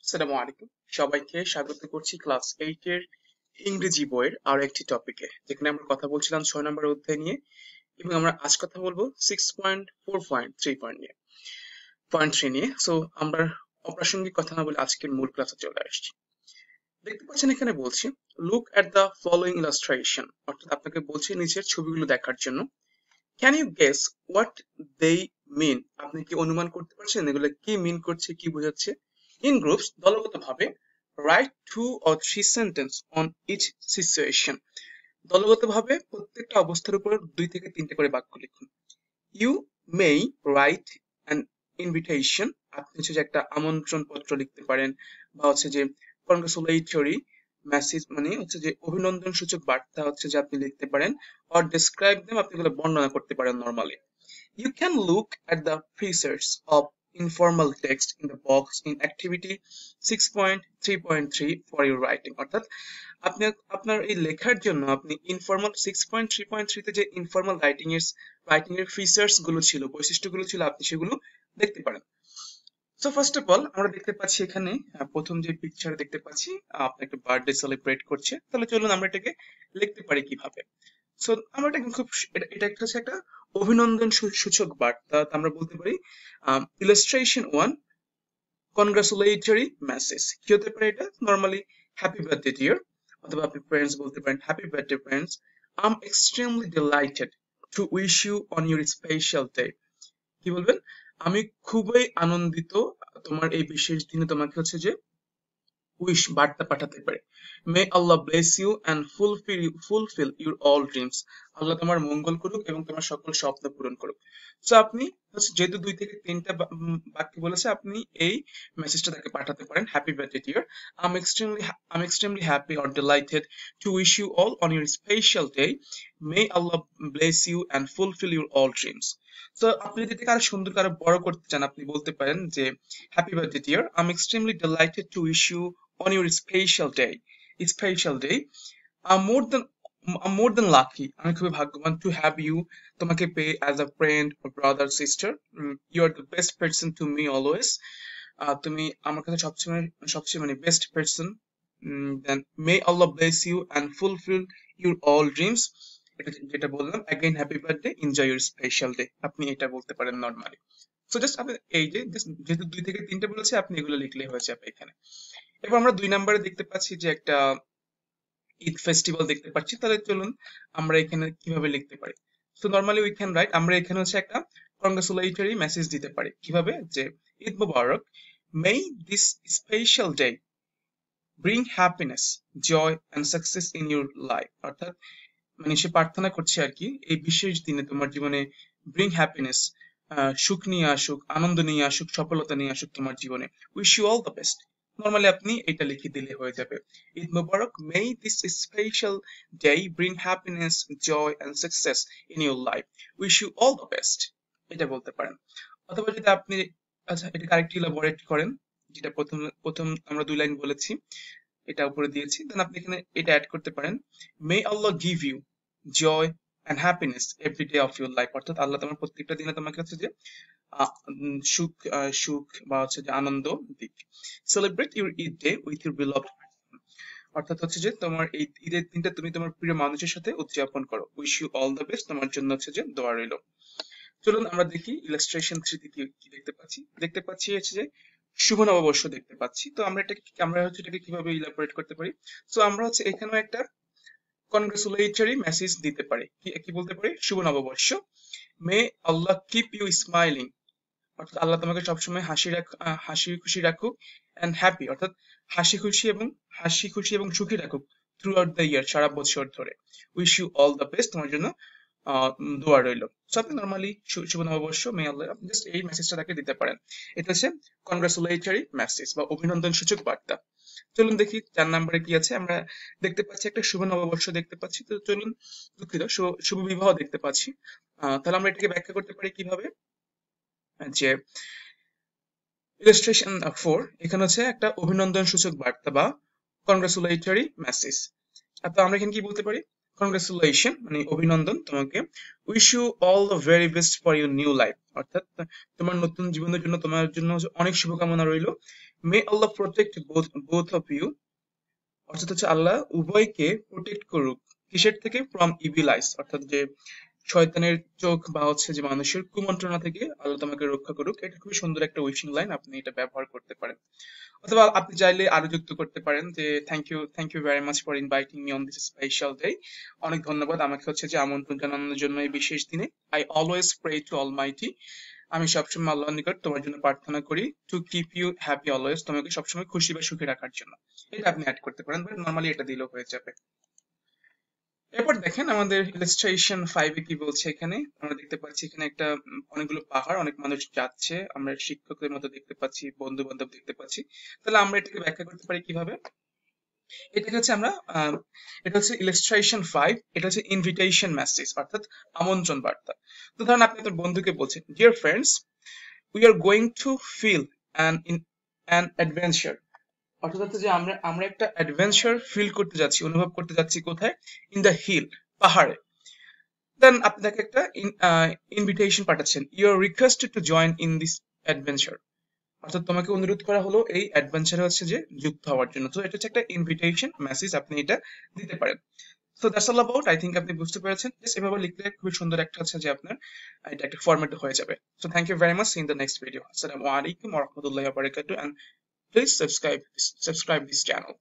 আসসালামু আলাইকুম। সবাইকে স্বাগত করছি ক্লাস 8 এর ইংরেজি বইয়ের আরো একটি টপিকে, যেখানে আমরা কথা বলছিলাম 6 নম্বর অধ্যায় নিয়ে, এবং আমরা আজ কথা বলবো 6.4.3 নিয়ে। সো আমরা অপ্রাসঙ্গিক কথা না বলে আজকের মূল ক্লাসে চলে আসছি। দেখতে পাচ্ছেন এখানে বলছি look at the following illustration, অর্থাৎ আপনাকে বলছে নিচের ছবিগুলো দেখার জন্য। Can you guess what they mean? আপনি কি অনুমান করতে পারছেন এগুলো কি মিন করছে, কি বোঝাচ্ছে? ইন গ্রুপস, দলগতভাবে, write 2 or 3 sentence on each situation. দলগতভাবে প্রত্যেকটা অবস্থার উপর 2 থেকে 3টে করে বাক্য লিখুন। ইউ মেই রাইট অ্যান ইনভিটেশন, আপনি হচ্ছে যে একটা আমন্ত্রণ পত্র লিখতে পারেন, বা হচ্ছে যে কংগ্রেচুলেটরি মেসেজ মানে হচ্ছে যে অভিনন্দন সূচক বার্তা হচ্ছে যে আপনি লিখতে পারেন, অর ডেসক্রাইব দেম, আপনি এগুলো বর্ণনা করতে পারেন normally. You can look at the features of informal text in the box in activity 6.3.3 for your writing, অর্থাৎ আপনি আপনার এই লেখার জন্য আপনি ইনফর্মাল 6.3.3 তে যে ইনফর্মাল রাইটিং এর ফিচার্স গুলো ছিল, বৈশিষ্ট্যগুলো ছিল, আপনি সেগুলো দেখতে পারেন। সো ফার্স্ট অফ অল আমরা দেখতে পাচ্ছি এখানে প্রথম যে পিকচার দেখতে পাচ্ছি, আপনি একটা বার্থডে সেলিব্রেট করছে। তাহলে চলুন আমরা এটাকে লিখতে পারি কিভাবে। সো আমরা এটা খুব এটা একটা হচ্ছে একটা অভিনন্দন সূচক বার্তা, আমরা বলতে পারি ইলাস্ট্রেশন 1, কনগ্রাচুলেটরি মেসেজ। কি হতে পারে এটা? নরমালি হ্যাপি বার্থডে ডিয়ার, অথবা আপনি ফ্রেন্ডস বলতে পারেন happy birthday friends, I am extremely delighted to wish you on your special day. কি বলবেন? আমি খুবই আনন্দিত তোমার এই বিশেষ দিনে তোমাকে হচ্ছে যে উইশ বার্তা পাঠাতে পারে। May Allah bless you and fulfil your all dreams, Allah তোমার মঙ্গল করুক এবং তোমার সকল স্বপ্ন পূরণ করুক। তো আপনি যেহেতু 2 থেকে 3টা বাক্য বলেছে, আপনি এই মেসেজটা তাকে পাঠাতে পারেন, happy birthday dear, I am extremely happy or delighted to wish you all on your special day, may Allah bless you and fulfil your all dreams. তো আপনি যদি এটাকে আরো সুন্দর করে বড় করতে চান, আপনি বলতে পারেন যে happy birthday dear, I am extremely delighted to wish you on your special day, I'm more than lucky, আমি খুবই ভাগ্যবান, to have you, তোমাকে পেয়ে, as a friend or brother sister, you are the best person to me always, তুমি আমার কাছে সবচেয়ে মানে best person. then may Allah bless you and fulfill your all dreams, এটা যেটা বললাম, again happy birthday, enjoy your special day, আপনি এটা বলতে পারেন নরমালি। সো জাস্ট আপনি এই যে যেহেতু 2 থেকে 3টে বলেছে, আপনি এগুলো লিখলে হয়ে যাবে এখানে। এবার আমরা 2 নম্বরে দেখতে পাচ্ছি যে একটা ঈদ ফেস্টিভ্যাল দেখতে পাচ্ছি। তাহলে চলুন আমরা এখানে কিভাবে লিখতে পারি। So normally we can write, আমরা এখানে হচ্ছে একটা কংগ্রাচুলেটরি মেসেজ দিতে পারি। কিভাবে? যে ঈদ মুবারক, may this special day bring happiness, joy and success in your life, অর্থাৎ মানে সে প্রার্থনা করছে আর কি, এই বিশেষ দিনে তোমার জীবনে ব্রিং হ্যাপিনেস, সুখ নিয়ে আসুক, আনন্দ নিয়ে আসুক, সফলতা নিয়ে আসুক তোমার জীবনে। Wish you all the best, normally আপনি এটা লিখে দিলে হয়ে যাবে। ঈদ মুবারক, may this special day bring happiness, joy and success in your life, wish you all the best, এটা বলতে পারেন। অথবা যদি আপনি আচ্ছা এটাকে আরেকটু ইলাবোরেট করেন, যেটা প্রথম প্রথম আমরা 2 লাইন বলেছি, এটা উপরে দিয়েছি, দেন আপনি এখানে এটা অ্যাড করতে পারেন, may Allah give you joy and happiness every day of your life, অর্থাৎ আল্লাহ তোমার প্রত্যেকটা দিনে তোমাকে হচ্ছে যে সুখ বা হচ্ছে যে আনন্দ দিক। Celebrate your Eid day with your beloved, অর্থাৎ হচ্ছে যে তোমার এই ঈদের দিনটা তুমি তোমার প্রিয় মানুষের সাথে উদযাপন করো। Wish you all the best, তোমার জন্য হচ্ছে যে দোয়া রইল। চলুন আমরা দেখি ইলাস্ট্রেশন 3 কি দেখতে পাচ্ছি। দেখতে পাচ্ছি হচ্ছে যে শুভ নববর্ষ দেখতে পাচ্ছি। তো আমরা হচ্ছে এটাকে কিভাবে ইলাবোরেট করতে পারি। সো আমরা হচ্ছে এখানেও একটা কনগ্রাচুলেটরি মেসেজ দিতে পারি। কি বলতে পারি? শুভ নববর্ষ, মে আল্লাহ কিপ ইউ স্মাইলিং, অর্থাৎ আল্লাহ তোমাকে সবসময় হাসি খুশি রাখুক, এন্ড হ্যাপি, অর্থাৎ হাসি খুশি এবং সুখী রাখুক, থ্রু আউট দ্য ইয়ার, সারা বছর ধরে। Wish you all the best, তোমার জন্য দোয়া রইল। সো আপনি নর্মালি শুভ নববর্ষ, মে আল্লাহ, আপনি জাস্ট এই মেসেজটা তাকে দিতে পারেন। এটা হচ্ছে কনগ্রাচুলেটরি মেসেজ বা অভিনন্দন সূচক বার্তা। চলুন দেখি 4 নম্বরে কি আছে। আমরা দেখতে পাচ্ছি একটা শুভ নববর্ষ দেখতে পাচ্ছি। তো চলুন, দুঃখিত, শুভ বিবাহ দেখতে পাচ্ছি। তাহলে আমরা এটাকে ব্যাখ্যা করতে পারি কিভাবে, যে ইলাস্ট্রেশন 4, এখানে হচ্ছে একটা অভিনন্দন সূচক বার্তা বা কনগ্রাচুলেটরি মেসেজ। তো আমরা এখানে কি বলতে পারি? কনগ্রাচুলেশন মানে অভিনন্দন তোমাকে, wish you all the very best for your new life, অর্থাৎ তোমার নতুন জীবনের জন্য তোমার জন্য অনেক শুভকামনা রইল। মে আল্লাহ প্রোটেক্ট বোথ অফ ইউ, অর্থাৎ হচ্ছে আল্লাহ উভয়কে প্রোটেক্ট করুক কিসের থেকে, ফ্রম ইভিল আইস, অর্থাৎ যে শয়তানের চোখ বা হচ্ছে যে মানুষের কুমন্ত্রণা থেকে আল্লাহ তোমাকে রক্ষা করুক। এটা খুবই সুন্দর একটা উইশিং লাইন, আপনি এটা ব্যবহার করতে পারেন। অথবা আপনি চাইলে আরো যুক্ত করতে পারেন যে thank you very much for inviting me on this special day. অনেক ধন্যবাদ আমাকে হচ্ছে যে আমন্ত্রণ জানানোর জন্য এই বিশেষ দিনে। I always pray to Almighty, আমি সবসময় আল্লাহর নিকট তোমার জন্য প্রার্থনা করি, to keep you happy always, তোমাকে সবসময় খুশি বা সুখী রাখার জন্য। এটা আপনি অ্যাড করতে পারেন, বাট নর্মালি এটা দিলেও হয়ে যাবে। এরপর দেখেন আমাদের ইলাস্ট্রেশন 5 এ কি বলছে। এখানে আমরা দেখতে পাচ্ছি এখানে একটা অনেকগুলো পাহাড়, অনেক মানুষ যাচ্ছে, আমরা শিক্ষকদের মতো দেখতে পাচ্ছি, বন্ধু বান্ধব দেখতে পাচ্ছি। তাহলে আমরা এটাকে ব্যাখ্যা করতে পারি কিভাবে? এটাকে হচ্ছে আমরা এটা হচ্ছে ইলাস্ট্রেশন 5, এটা হচ্ছে ইনভিটেশন মেসেজ, অর্থাৎ আমন্ত্রণ বার্তা। তো ধরেন আপনি আপনার বন্ধুকে বলছেন, dear friends, we are going to feel an adventure, অর্থাৎ হচ্ছে যে আমরা একটা অ্যাডভেঞ্চার ফিল করতে যাচ্ছি, অনুভব করতে যাচ্ছি কোথায়? ইন দ্য হিল, পাহাড়ে। দেন আপনি তাকে একটা ইনভিটেশন পাঠাচ্ছেন, you are requested to join in this adventure, অর্থাৎ তোমাকে অনুরোধ করা হলো এই অ্যাডভেঞ্চারে হচ্ছে যে যুক্ত হওয়ার জন্য। তো এটা হচ্ছে একটা ইনভিটেশন মেসেজ, আপনি এটা দিতে পারেন। So that's all about, I think আপনি বুঝতে পেরেছেন। জাস্ট এভাবে লিখলে খুবই সুন্দর একটা হচ্ছে যে আপনার এটা একটা ফরম্যাট হয়ে যাবে। So thank you very much, in the next video. আসসালামু আলাইকুম ওয়া রাহমাতুল্লাহি ওয়া বারাকাতুহু, and please subscribe this channel.